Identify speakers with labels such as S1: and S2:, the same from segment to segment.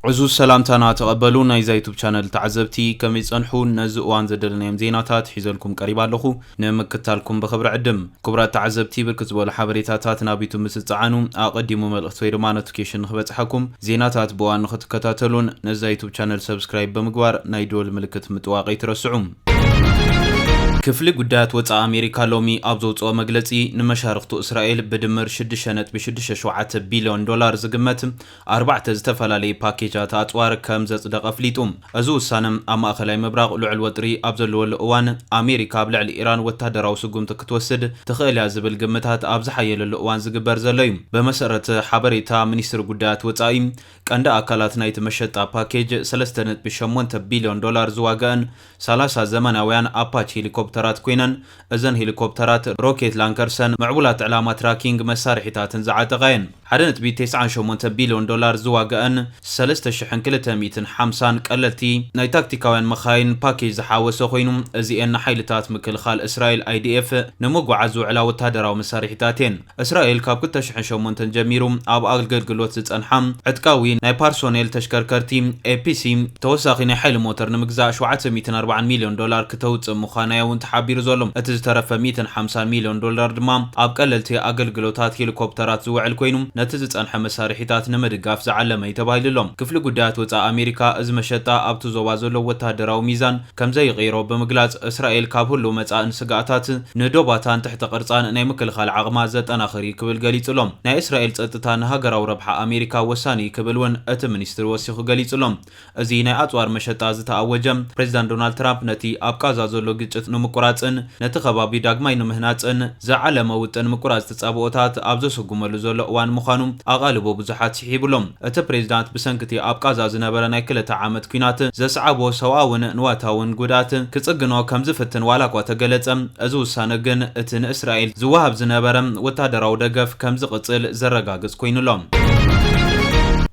S1: عزوز سلامتنا تقبلون نايزا يوتيوب channel تعزبتي كم يصنحون نزقوان زدلنا زيناتات حيزلكم قريبا لخو نمكتالكم بخبر عدم كبرات تعزبتي بركزبوا لحبريتاتات نابيتو مستصعانو اقدموا ملغت ويرما نوتيفيكيشن نخبصحكم زيناتات بوان نختكتاتلون نزا يوتيوب channel سبسكرايب بمغوار نايدول ملكت متواقي ترسعوم كفل قدات وطا أمريكا لومي أبزوطو مغلصي نمشارختو إسرائيل بدمر 6.6 بليون دولار زقمت 4 زتفلالي باكيجات أطوار كم زصدق أفليتوم أزو سانم أما أخلاي مبراغ لعل وطري أبزلو الأوان أمريكا بلعل إيران وتهدراو سقوم تكتوسد تخيل زبل قمتات أبزحيل الأوان زقبر زليم بمسارة حبريتا منيستر قدات وطايم كاندا أكالات نايت مشتا باكيج 3.8 بليون دولار زواغان 30 زمناويان أباتش هليكوبترات كوينن ازن هليكوبترات روكيت لانكرسن معبولات علامات تراكينج مسارحيتات زعاتغاين حدنت ب 9.8 بليون دولار زواغان 3250 قللتي ناي تاكتيكاوين مخاين باكيج زحاوسو خوينو ازيان حيلتات مكلخال اسرائيل IDF نمغعزو على وتهدراو مسارحيتاتين اسرائيل كاب 9.8 جميرو اب اغلغلوت زصنحام عتقاوي ناي بارسونيل تشكركرتي APC توساخي ناي حيل موتر نمغزا 740 مليون دولار كتوص مخانايون تحبير زولم اتزترف 150 مليون دولار دمام اب قللتي اغلغلوتات هليكوبترات زوعل كوينو نتزصنح مسارحيتات نمدغاف زعلمه يتبايللهم كفل قدات وصا امريكا از مشتا ابتو زوا زلو وتهدراو ميزان كمزي غيرو بمغلاص اسرائيل كاب هلو مصان سغاتات ندوباتان تحت قرصان ناي مكلخال عقما زطناخري كبل غليصلهم ناي اسرائيل صطتان هاغراو ربح امريكا وساني كبلون ات منستر وسيخ غليصلهم ازي ناي اطوار مشتا زتاوجم بريزيدنت دونالد ترامب نتي ابقازا زلو ግጭት ንመቆራጽን ነቲ ከባቢ ዳግማይ ንምህናጽን ዘዓለመ ውጥን ምቁራጽ ተጻብኦታት ኣብዞ ሰጉመሉ ዘሎ እዋን ምዃኑ ኣቓልቦ ብዙሓት ሲሒብሎም እቲ ፕሬዝዳንት ብሰንክቲ ኣብቃዛ ዝነበረ ናይ 2 ዓመት ኩናት ዘስዓቦ ሰዋውን ንዋታውን ጉዳት ክጽግኖ ከም ዝፍትን ዋላ እኳ ተገለጸ እዚ ውሳነ ግን እቲ ንእስራኤል ዝወሃብ ዝነበረ ወታደራዊ ደገፍ ከም ዝቕጽል ዘረጋግጽ ኮይኑሎም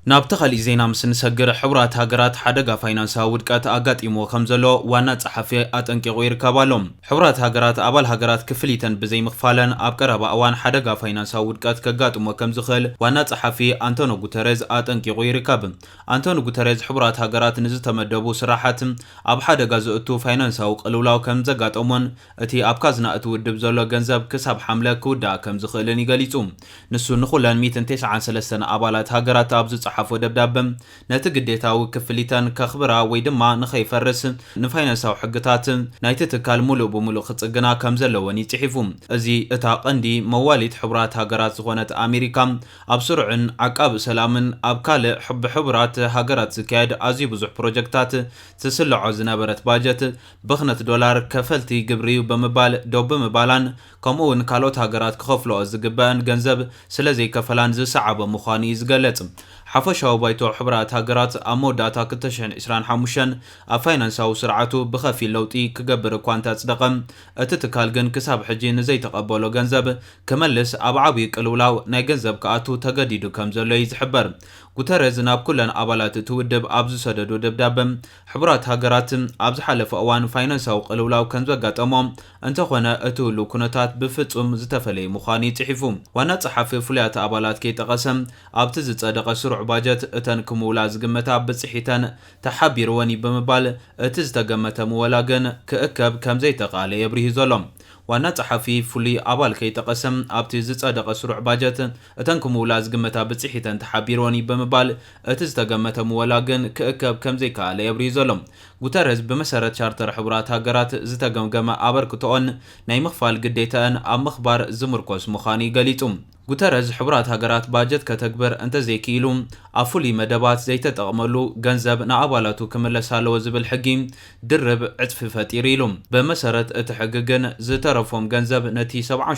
S1: نابتخل زينا مسنسجر حبرات هاجرات حدقة فاينانسا ودكات أقاتيمو خمزلو وانا صحفي أتنكي غير كابالوم حبرات هاجرات أبال هاجرات كفليتن بزي مخفالن أبقرب أوان حدقة فاينانسا ودكات كقاتيمو كمزخل وانا صحفي أنتونيو غوتيريز أتنكي غير كاب أنتونيو غوتيريز حبرات هاجرات نزت مدبو صراحة أب حدقة زؤتو فاينانسا وقلولاو كمزقات أمون اتي أبقازنا أتودب زولو جنزب كسب حملة كودا كمزخلني قاليتوم نسو نخلان 293 أبالات هاجرات أبزو حفو دبدابم نتقديتاو كفليتان كخبرا ويدما نخيفرس نفاينانساو حقتات نايت تكال مولو بمولو خصقنا كمزلوون يتحفوم ازي اتا قندي مواليد حبرات هاجرات زغونت امريكا ابسرعن عقاب سلامن ابكال حبرات هاجرات زكاد ازي بزح بروجكتات تسلعو زنبرت باجت بخنت دولار كفلتي قبريو بمبال دوب مبالان كمون كالوت هاجرات كخفلو ازقبان جنزب سلازي كفلان زسعب مخاني زقلت حفشاو بايتو حبرات هاجرات اموداتا كتشن اسران حموشن افاينانساو سرعتو بخفي لوطي كقبر كوانتا صدقم اتتكالجن كساب حجين زي تقبلو جنزب كملس ابعابي قلولاو ناي جنزب كاتو تجديدو كمزلو يزحبر غوتيريز ناب كلن ابالات تودب ابزو سددو دبدابم حبرات هاجرات ابز حلف اوان فاينانساو قلولاو كنزغاطموم انت خونا اتولو كنتات بفصم زتفلي مخاني تحفوم وانا صحفي فليات ابالات كي تقسم ابتز صدق سرع باجت اتن كمولا زغمتا بصحيتن تحبيروني بمبال اتز تغمتا مولاغن كاكب كم زي تقاله يبري زلم وانا صحفي فلي ابال كي تقسم ابتي زصدق سرع باجت اتن كمولا زغمتا بصحيتن تحبيروني بمبال اتز تغمتا مولاغن كاكب كم زي قاله يبري زلم غوتيريز بمسارة شارتر حبرات هاجرات زتغمغما ابركتون ناي مخفال قديتان ام مخبار زمركوس مخاني قليتم غوتيريز حبرات هاجرات باجت كتكبر انت زي كيلو افولي مدبات زي تتقملو جنزب نعبالاتو كملسالو زبل حقيم درب عطف فتيريلوم بمسارة اتحققن زترفوم جنزب نتي 7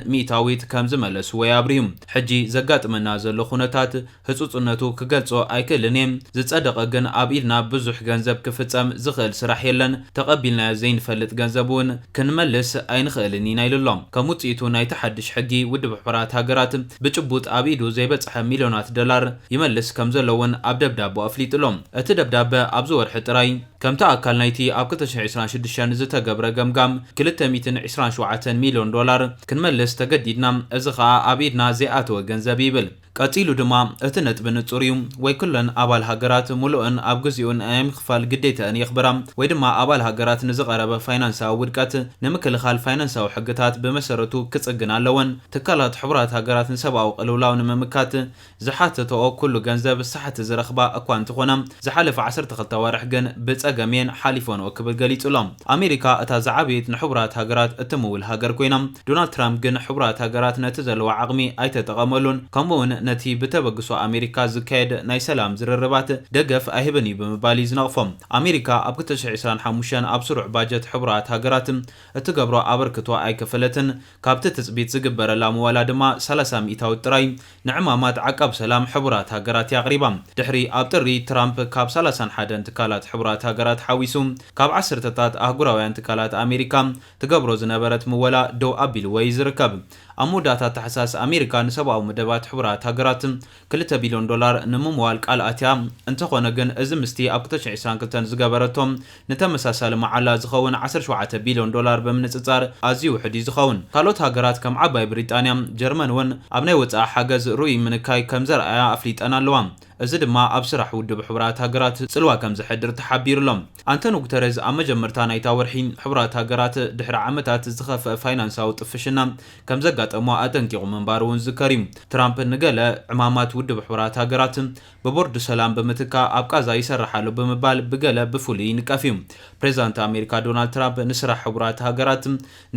S1: ميتاويت كمزملس ويابريم حجي زقات منازل خونتات هصصنتو كغلصو ايكلنيم زصدقغن ابيلنا بزح جنزب كفصم زخل سراح يلن تقبلنا زين فلت جنزبون كنملس اينخلني نايللوم كموصيتو ناي تحدش حقي ودب حبرات هاجرات بچبوت ابيدو زي بصح مليونات دولار يملس كمزلون ابدبدابو افليطلوم اتدبداب ابزور حطراي كمتا اكل نايتي اب 2026 زتغبره گمگام 227 مليون دولار كنملس تجديدنا ازخا ابيدنا زياتو گنزب يبل ቀፂሉ ድማ እቲ ነጥቢ ንጹር እዩ ወይ ኩለን ኣባል ሃገራት ሙሉእን ኣብ ግዚኡን ምኽፋል ግዴተአን የኽብራ ወይ ድማ ኣባል ሃገራት ንዝቐረበ ፋይናንሳዊ ውድቀት ንምክልኻል ፋይናንሳዊ ሕግታት ብመሰረቱ ክጽግን ኣለወን ትካላት ሕቡራት ሃገራት ንሰብኣዊ ቅልውላው ንምምካት ዝሓተተኦ ኩሉ ገንዘብ ሰሓቲ ዝረኽባ እኳ እንተኾና ዝሓለፈ 12 ወርሕ ግን ብጸገሜን ሓሊፎንኦ ክብል ገሊጹሎም ኣሜሪካ እታ ዝዓበየት ንሕቡራት ሃገራት እትምውል ሃገር ኮይና ዶናልድ ትራምፕ ግን ሕቡራት ሃገራት ነቲ ዘለዎ ዓቕሚ ኣይተጠቐመሉን ከምኡውን ነቲ ብተበግሶ ኣሜሪካ ዝካየድ ናይ ሰላም ዝርርባት ደገፍ ኣይህብን እዩ ብምባል ይዝነቕፎም ኣሜሪካ ኣብ 2025 ኣብ ስሩዕ ባጀት ሕቡራት ሃገራት እትገብሮ ኣበርክቶ ኣይከፈለትን ካብቲ ትጽቢት ዝግበረላ ምዋላ ድማ 30 ሚእታዊ ጥራይ ንዕማማት ዓቃብ ሰላም ሕቡራት ሃገራት ያቕሪባ ድሕሪ ኣብ ጥሪ ትራምፕ ካብ 31 ትካላት ሕቡራት ሃገራት ሓዊሱ ካብ 10ታት ኣህጉራውያን ትካላት ኣሜሪካ ትገብሮ ዝነበረት ምወላ ደው ኣቢልዎ ይዝርከብ ኣብ መወዳእታ ታሕሳስ ኣሜሪካ ንሰብኣዊ መደባት ሕቡራት ሃገራት $2 ቢልዮን ንምምዋል ቃል ኣትያ እንተኾነ ግን እዚ ምስቲ ኣብ 2022 ዝገበረቶም ንተመሳሳሊ መዓላ ዝኸውን $17 ቢልዮን ብምንጽጻር ኣዝዩ ውሕድ ዝኸውን ካልኦት ሃገራት ከም ዓባይ ብሪጣንያ ጀርመን እውን ኣብ ናይ ወጻኢ ሓገዝ ሩኡይ ምንካይ ከም ዘርኣያ ኣፍሊጠን ኣለዋ እዚ ድማ ኣብ ስራሕ ውድብ ሕቡራት ሃገራት ጽልዋ ከም ዝሕድር ተሓቢሩሎም ኣንቶኒዮ ጉተሬዝ ኣብ መጀመርታ ናይታ ወርሒ ሕቡራት ሃገራት ድሕሪ ዓመታት ዝኸፍአ ፋይናንሳዊ ጥፍሽና ከም ዘጋጠሞ ኣጠንቂቑ ምንባሩ እውን ዝከር እዩ ትራምፕ ንገለ ዕማማት ውድብ ሕቡራት ሃገራት ብቦርድ ሰላም ብምትካ ኣብ ቃዛ ይሰርሓሉ ብምባል ብገለ ብፍሉይ ይንቀፍ እዩ ፕሬዚዳንት ኣሜሪካ ዶናልድ ትራምፕ ንስራሕ ሕቡራት ሃገራት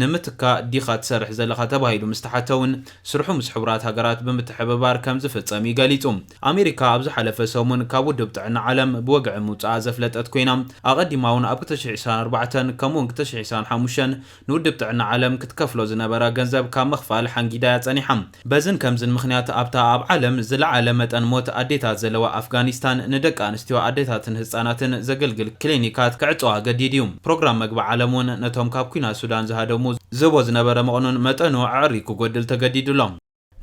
S1: ንምትካ ዲኻ ትሰርሕ ዘለኻ ተባሂሉ ምስተሓተውን ስርሑ ምስ ሕቡራት ሃገራት ብምትሕብባር ከም ዝፍጸም ይገሊጹ ኣሜሪካ ኣብ ዝሓለፈ ሰሙን ካብ ውድብ ጥዕና ዓለም ብወግዒ ምውፃእ ዘፍለጠት ኮይና ኣቐዲማ እውን ኣብ 2024 ከምኡውን 2025 ንውድብ ጥዕና ዓለም ክትከፍሎ ዝነበረ ገንዘብ ካብ ምኽፋል ሓንጊዳ ያጸኒሓ በዝን ከምዝን ምኽንያት ኣብታ ኣብ ዓለም ዝለዓለ መጠን ሞት ኣዴታት ዘለዋ ኣፍጋኒስታን ንደቂ ኣንስትዮ ኣዴታትን ህፃናትን ዘገልግል ክሊኒካት ክዕጽዋ ገዲድ እዩ ፕሮግራም መግቢ ዓለም እውን ነቶም ካብ ኩናት ሱዳን ዝሃደሙ ዝቦ ዝነበረ መቕኑን መጠኑ ኣዕሪ ክጎድል ተገዲዱሎም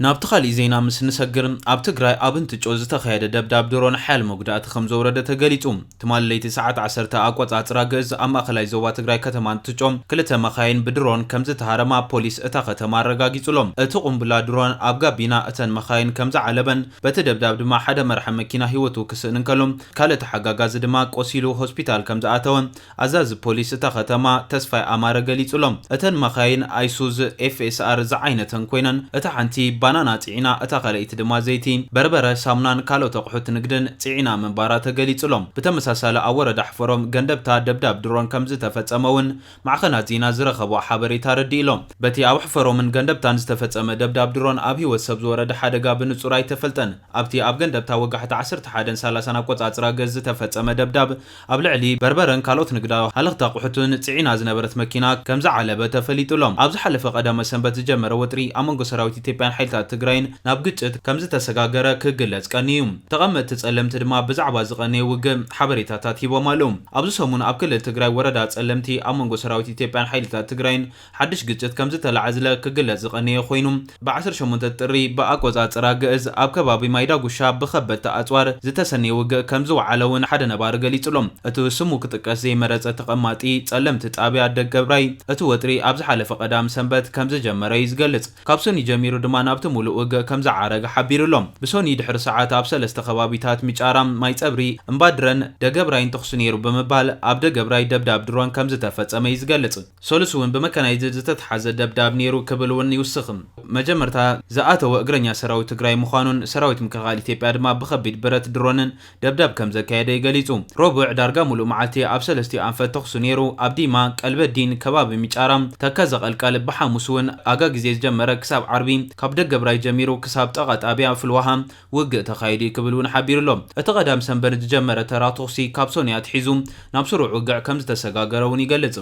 S1: ናብቲ ኻሊእ ዜና ምስ ንሰግር ኣብ ትግራይ ኣብ እንትጮ ዝተኻየደ ደብዳብ ድሮን ሓያል መጉዳእቲ ከም ዘውረደ ተገሊጹ ትማል ለይቲ ሰዓት 10 ኣቆጻጽራ ግእዝ ኣብ ማእኸላይ ዞባ ትግራይ ከተማ እንትጮ ክልተ መኻይን ብድሮን ከም ዝተሃረማ ፖሊስ እታ ከተማ ኣረጋጊጹሎም እቲ ቁምብላ ድሮን ኣብ ጋቢና እተን መኻይን ከም ዝዓለበን በቲ ደብዳብ ድማ ሓደ መርሐ መኪና ህይወቱ ክስእን ከሎ ካልእ ተሓጋጋዚ ድማ ቆሲሉ ሆስፒታል ከም ዝኣተወን ኣዛዚ ፖሊስ እታ ከተማ ተስፋይ ኣማረ ገሊጹሎም እተን መኻይን ኣይሱዝ ኤፍኤስአር ዝዓይነተን ኮይነን እታ ሓንቲ ባናና ጽዒና እታ ካልአይቲ ድማ ዘይቲ በርበረ ሳሙናን ካልኦት ኣቑሑት ንግድን ጽዒና ምንባራ ተገሊጹሎም ብተመሳሳሊ ኣብ ወረዳ ሕፈሮም ገንደብታ ደብዳብ ድሮን ከም ዝተፈጸመውን ማዕኸናት ዜና ዝረኸቦ ሓበሬታ ረዲኢሎም በቲ ኣብ ሕፈሮምን ገንደብታን ዝተፈጸመ ደብዳብ ድሮን ኣብ ህይወት ሰብ ዝወረደ ሓደጋ ብንጹር ኣይተፈልጠን ኣብቲ ኣብ ገንደብታ ወጋሕቲ 11:30 ኣቆጻጽራ ገዝ ዝተፈጸመ ደብዳብ ኣብ ልዕሊ በርበረን ካልኦት ንግዳዊ ሃለኽቲ ኣቑሑትን ጽዒና ዝነበረት መኪና ከም ዝዓለበ ተፈሊጡሎም ኣብ ዝሓለፈ ቀዳመ ሰንበት ዝጀመረ ወጥሪ ኣብ መንጎ ሰራዊት ኢትዮጵያን ሓይልታት ትግራይን ናብ ግጭት ከም ዝተሰጋገረ ክግለጽ ቀኒዩ ተቐመጥቲ ጸለምቲ ድማ ብዛዕባ ዝቐነየ ውግእ ሓበሬታታት ሂቦም ኣለዉ ኣብዚ ሰሙን ኣብ ክልል ትግራይ ወረዳ ጸለምቲ ኣብ መንጎ ሰራዊት ኢትዮጵያን ሓይልታት ትግራይን ሓድሽ ግጭት ከም ዝተላዓዘለ ክግለጽ ዝቐነየ ኮይኑ ብ18 ጥሪ ብኣቆጻጽራ ግእዝ ኣብ ከባቢ ማይዳጉሻ ብኸበድቲ ኣጽዋር ዝተሰነየ ውግእ ከም ዝወዓለውን ሓደ ነባሪ ገሊጹሎም እቲ ስሙ ክጥቀስ ዘይመረጸ ተቐማጢ ጸለምቲ ጣብያ ደገብራይ እቲ ወጥሪ ኣብ ዝሓለፈ ቀዳም ሰንበት ከም ዝጀመረ ይዝገልጽ ካብ ሶኒ ጀሚሩ ድማ ናብቲ ሙሉእ ውግእ ከም ዝዓረገ ሓቢሩሎም ብሶኒ ድሕሪ ሰዓት ኣብ 3 ከባቢታት ሚጫራም ማይ ጸብሪ እምባድረን ደገብራይን ተኽሱ ነይሩ ብምባል ኣብ ደገብራይ ደብዳብ ድሮን ከም ዝተፈጸመ ይዝገልጽ ሰሉስ እውን ብመካናይዝድ ዝተተሓዘ ደብዳብ ነይሩ ክብል እውን ይውስኽ መጀመርታ ዝኣተወ እግረኛ ሰራዊት ትግራይ ምዃኑን ሰራዊት ምክልኻል ኢትዮጵያ ድማ ብኸቢድ ብረት ድሮንን ደብዳብ ከም ዘካየደ ይገሊጹ ረቡዕ ዳርጋ ሙሉእ መዓልቲ ኣብ 3 ኣንፈት ተኽሱ ነይሩ ኣብ ዲማ ቀልበዲን ከባቢ ሚጫራም ተከዘ ቀልቀል ብሓሙስ እውን ኣጋ ግዜ ዝጀመረ ክሳብ ዓርቢ ካብ ደገብራይ ጀሚሩ ክሳብ ጠቓ ጣብያ ፍልዋሃ ውግእ ተኻይዲ ክብል እውን ሓቢሩሎም እቲ ቀዳም ሰንበት ዝጀመረ ተራ ተኽሲ ካብ ሶኒ ኣትሒዙ ናብ ስሩዕ ውግዕ ከም ዝተሰጋገረ እውን ይገልጽ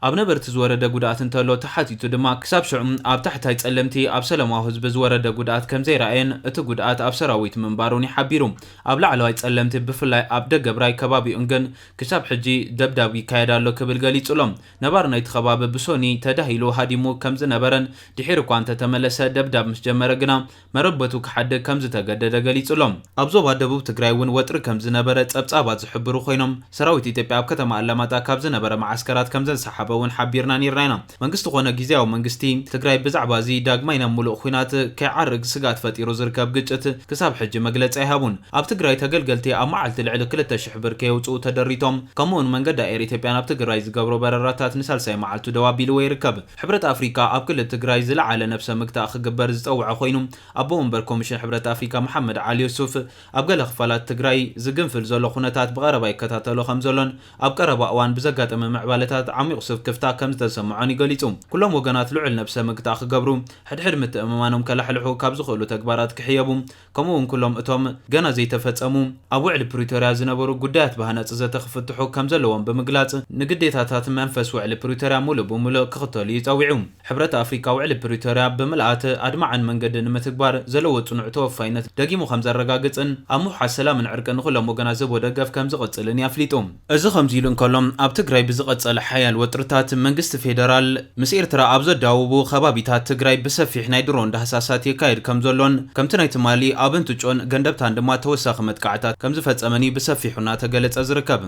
S1: ኣብ ነበርቲ ዝወረደ ጉድኣት እንተሎ ተሓቲቱ ድማ ክሳብ ሽዑ ኣብ ታሕታይ ጸለምቲ ኣብ ሰላማዊ ህዝቢ ዝወረደ ጉድኣት ከም ዘይረኣየን እቲ ጉድኣት ኣብ ሰራዊት ምንባሩን ይሓቢሩ ኣብ ላዕለዋይ ጸለምቲ ብፍላይ ኣብ ደገብራይ ከባቢኡን ግን ክሳብ ሕጂ ደብዳብ ይካየዳሎ ክብል ገሊጹሎም ነባር ናይቲ ከባቢ ብሶኒ ተዳሂሉ ሃዲሙ ከም ዝነበረን ድሒር እኳ እንተተመለሰ ደብዳብ ምስ ጀመረ ዝነበረ ግና መረበቱ ክሓድግ ከም ዝተገደደ ገሊጹሎም ኣብ ዞባ ደቡብ ትግራይ እውን ወጥሪ ከም ዝነበረ ጸብጻባት ዝሕብሩ ኮይኖም ሰራዊት ኢትዮጵያ ኣብ ከተማ ኣላማጣ ካብ ዝነበረ ማዓስከራት ከም ዘሰሓበ እውን ሓቢርና ነርና መንግስቲ ኮነ ጊዜያዊ መንግስቲ ትግራይ ብዛዕባ እዚ ዳግማይ ናብ ሙሉእ ኩናት ከይዓርግ ስጋት ፈጢሩ ዝርከብ ግጭት ክሳብ ሕጂ መግለጺ ይሃቡን ኣብ ትግራይ ተገልገልቲ ኣብ መዓልቲ ልዕሊ 2000 ብር ከየውፅኡ ተደሪቶም ከምኡውን መንገዲ ኣየር ኢትዮጵያ ናብ ትግራይ ዝገብሮ በረራታት ንሳልሳይ መዓልቱ ደው ኣቢሉ ይርከብ ሕብረት ኣፍሪካ ኣብ ክልል ትግራይ ዝለዓለ ነፍሰ ምግታእ ክግበር ዝፀውዐ ኮይኑ ኣቦ ወንበር ኮሚሽን ሕብረት ኣፍሪካ መሐመድ ዓሊ ዩሱፍ ኣብ ገለ ክፋላት ትግራይ ዝግንፍል ዘሎ ኩነታት ብቐረባ ይከታተሎ ከም ዘሎን ኣብ ቀረባ እዋን ብዘጋጠመ ምዕባለታት ዓሚቕ ስፍክፍታ ከም ዝተሰምዖን ይገሊጹ ኩሎም ወገናት ልዑል ነፍሰ ምግታእ ክገብሩ ሕድሕድ ምትእምማኖም ከላሕልሑ ካብ ዝኽእሉ ተግባራት ክሕየቡ ከምኡውን ኩሎም እቶም ገና ዘይተፈጸሙ ኣብ ውዕሊ ፕሪቶርያ ዝነበሩ ጉዳያት ባህነፅ ዘተኽፍትሑ ከም ዘለዎም ብምግላጽ ንግዴታታት መንፈስ ውዕሊ ፕሪቶርያ ሙሉእ ብምሉእ ክኽተሉ ይጸዊዑ ሕብረት ኣፍሪካ ውዕሊ ፕሪቶርያ ብምልኣት ኣድማዕን መንገዲ ንምትግባር ዘለዎ ጽኑዕ ተወፋይነት ደጊሙ ከም ዘረጋግጽን ኣብ ምውሓዝ ሰላምን ዕርቅን ንኹሎም ወገናት ዝህቦ ደገፍ ከም ዝቕጽልን የፍሊጡ እዚ ከምዚ ኢሉ እንከሎም ኣብ ትግራይ ብዝቐጸለ ሓያል ወጥርታት መንግስቲ ፌደራል ምስ ኤርትራ ኣብ ዘዳውቡ ከባቢታት ትግራይ ብሰፊሕ ናይ ድሮን ዳህሳሳት የካይድ ከም ዘሎን ከምቲ ናይ ትማሊ ኣብ እንትጮን ገንደብታን ድማ ተወሳኺ መጥቃዕታት ከም ዝፈጸመኒ ብሰፊሑ እናተገለጸ ዝርከብ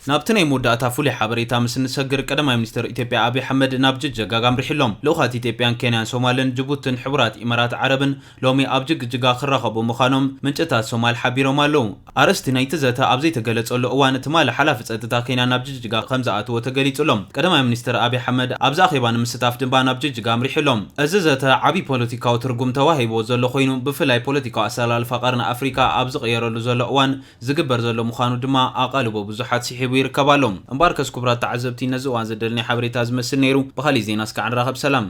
S1: ናብቲ ናይ መወዳእታ ፍሉይ ሓበሬታ ምስ ንሰግር ቀዳማይ ሚኒስትር ኢትዮጵያ አብይ አሕመድ ናብ ጅግጅጋ ኣምሪሒሎም ልኡኻት ኢትዮጵያን ኬንያን ሶማልን ጅቡትን ሕቡራት ኢማራት ዓረብን ሎሚ ኣብ ጅግጅጋ ክራኸቡ ምዃኖም ምንጭታት ሶማል ሓቢሮም ኣለዉ ኣርእስቲ ናይቲ ዘተ ኣብ ዘይተገለጸሉ እዋን ትማሊ ሓላፊ ፀጥታ ኬንያ ናብ ጅግጅጋ ከም ዝኣተዎ ተገሊጹሎም ቀዳማይ ሚኒስትር አብይ አሕመድ ኣብዚ ኣኼባ ንምስታፍ ድማ ናብ ጅግጅጋ ኣምሪሒሎም እዚ ዘተ ዓብይ ፖለቲካዊ ትርጉም ተዋሂቦ ዘሎ ኮይኑ ብፍላይ ፖለቲካዊ ኣሰላልፋ ቀርኒ ኣፍሪካ ኣብ ዝቕየረሉ ዘሎ እዋን ዝግበር ዘሎ ምዃኑ ድማ ኣቓልቦ ብዙሓት ሲሒቡ ይርከባሎም እምበር ከስ ክቡራት ተዓዘብቲ ነዚ እዋን ዘደልኒ ሓበሬታ ዝመስል ነይሩ ብኻሊእ ዜና እስካዕ ንራኸብ ሰላም